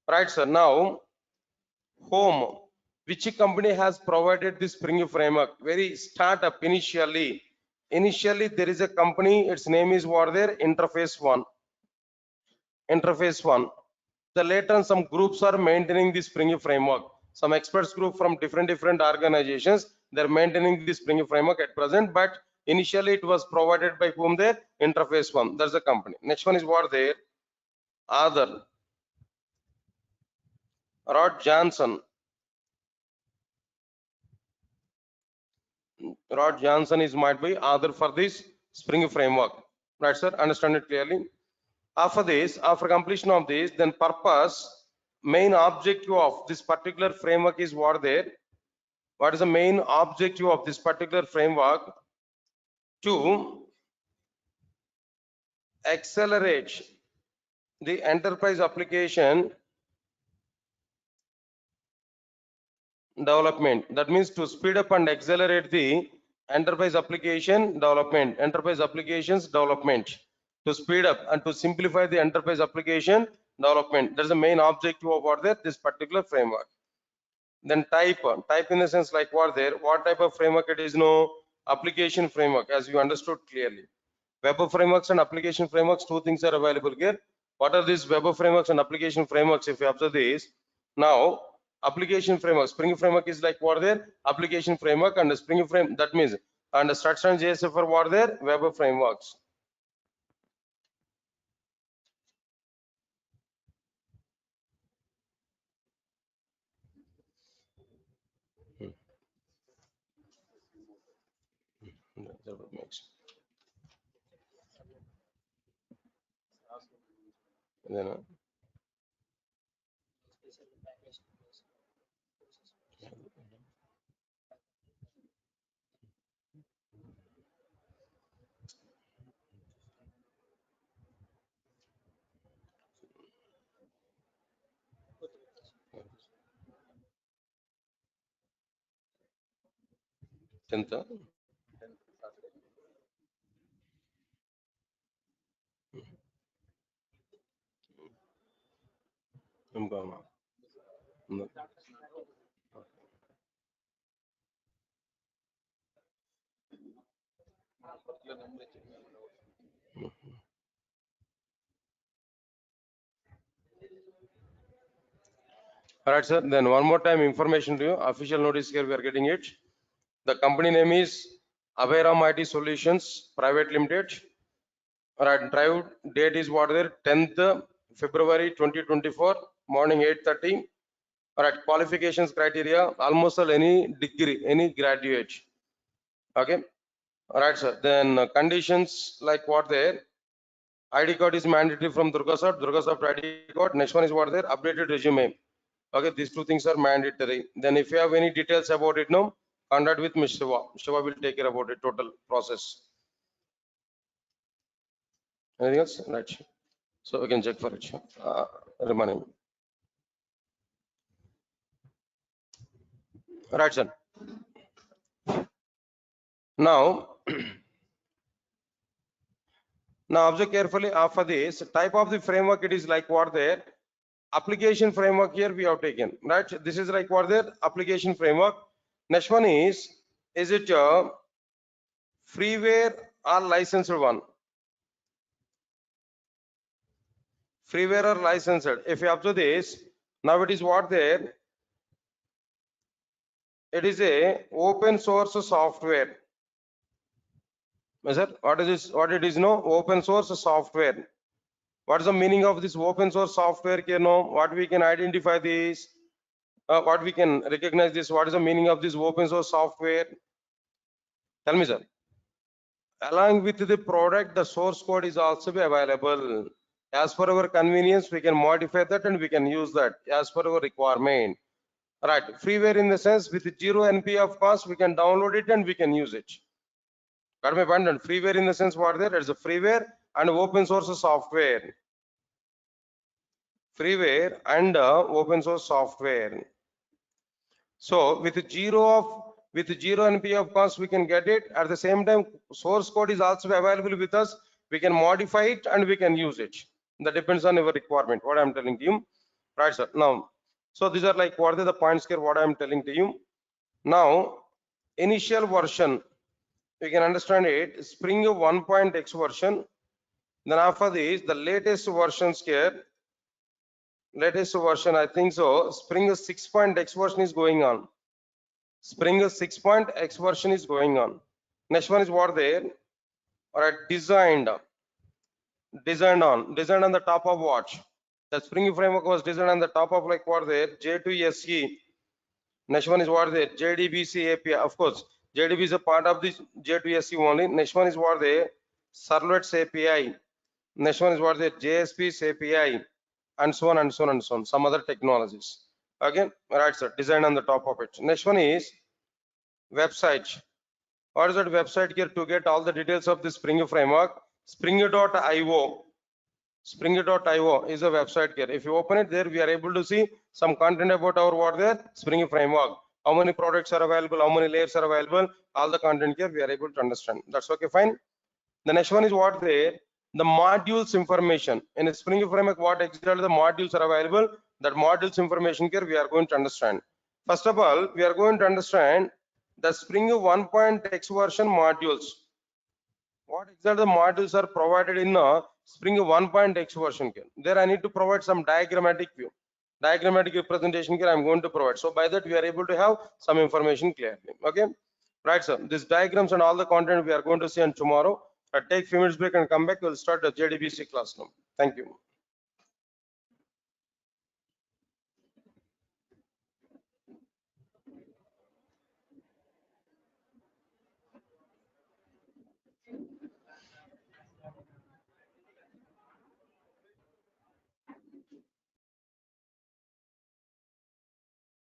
Right, sir. Now, home. Which company has provided this Spring framework? Very startup initially. Initially, there is a company. Its name is what there? Interface One. Interface One. The later some groups are maintaining this Spring framework. Some experts group from different organizations. They're maintaining this Spring framework at present, but initially it was provided by whom there? Interface One. That's the company. Next one is what there? Other. Rod Johnson. Rod Johnson is might be author for this Spring framework. Right, sir? Understand it clearly. After this, after completion of this, then purpose, main objective of this particular framework is what there? What is the main objective of this particular framework? To accelerate the enterprise application development. That means to speed up and accelerate the enterprise application development, enterprise applications development, to speed up and to simplify the enterprise application development. That's the main objective of what there this particular framework. Then type in the sense like what type of framework it is? No, application framework, as you understood clearly. Web frameworks and application frameworks, two things are available here. What are these web frameworks and application frameworks? If you observe this, now application framework, Spring framework is like what there application framework, and the Spring frame, that means, and the structs and JSF are what there web frameworks. Then, tenth, all right, sir. Then one more time information to you. Official notice here we are getting it. The company name is Averam IT Solutions Private Limited. All right, drive date is what there 10th February 2024, morning 8:30. All right, qualifications criteria, almost any degree, any graduate. Okay. All right, sir. Then conditions like what there? ID card is mandatory from Durgasoft ID card. Next one is what there, updated resume. Okay, these two things are mandatory. Then if you have any details about it, no, contact with Ms. Shiva. Shiva will take care about it, total process. Anything else? Right. So we can check for it. Remaining. Right, sir. Now, now observe carefully after this type of the framework. It is like what there application framework here we have taken, right? This is like what there application framework. Next one is it a freeware or licensed one? Freeware or licensed? If you observe this, now it is what there? It is a open source software. Is it? What is this? What it is? No, open source software. What is the meaning of this open source software? You know, what we can identify this? What we can recognize this? What is the meaning of this open source software? Tell me, sir. Along with the product, the source code is also be available. As per our convenience, we can modify that and we can use that as per our requirement. Right, freeware in the sense with 0 NP of cost, we can download it and we can use it. Got my point? And freeware in the sense what there? It's a freeware and open source software. Freeware and open source software. So with 0 NP of cost, we can get it. At the same time, source code is also available with us. We can modify it and we can use it. That depends on your requirement. What I'm telling to you, right, sir? Now, so these are like what are the points here? What I'm telling to you. Now, initial version, we can understand it. Spring 1.x version. Then after this, the latest versions here. Latest version, I think so. Spring 6.x version is going on. Spring 6.x version is going on. Next one is what there? Alright, designed on the top of what? The Spring framework was designed on the top of like what there? J2SE. Next one is what there? JDBC API. Of course, JDB is a part of this J2SE only. Next one is what there? Servlets API. Next one is what there? JSP's API, and so on and so on and so on. Some other technologies. Again, right, sir. Design on the top of it. Next one is website. What is that website here to get all the details of the Spring framework? Spring.io. Spring.io is a website here. If you open it there, we are able to see some content about our what there Spring framework. How many products are available? How many layers are available? All the content here we are able to understand. That's okay, fine. The next one is what there? The modules information. In a Spring framework, what exactly the modules are available? That modules information here we are going to understand. First of all, we are going to understand the Spring 1.x version modules. What exactly the modules are provided in Spring 1.x version here? There I need to provide some diagrammatic view. Diagrammatic representation here I'm going to provide. So by that we are able to have some information clearly. Okay. Right, sir. These diagrams and all the content we are going to see on tomorrow. Take few minutes break and come back. We'll start the JDBC class now. Thank you.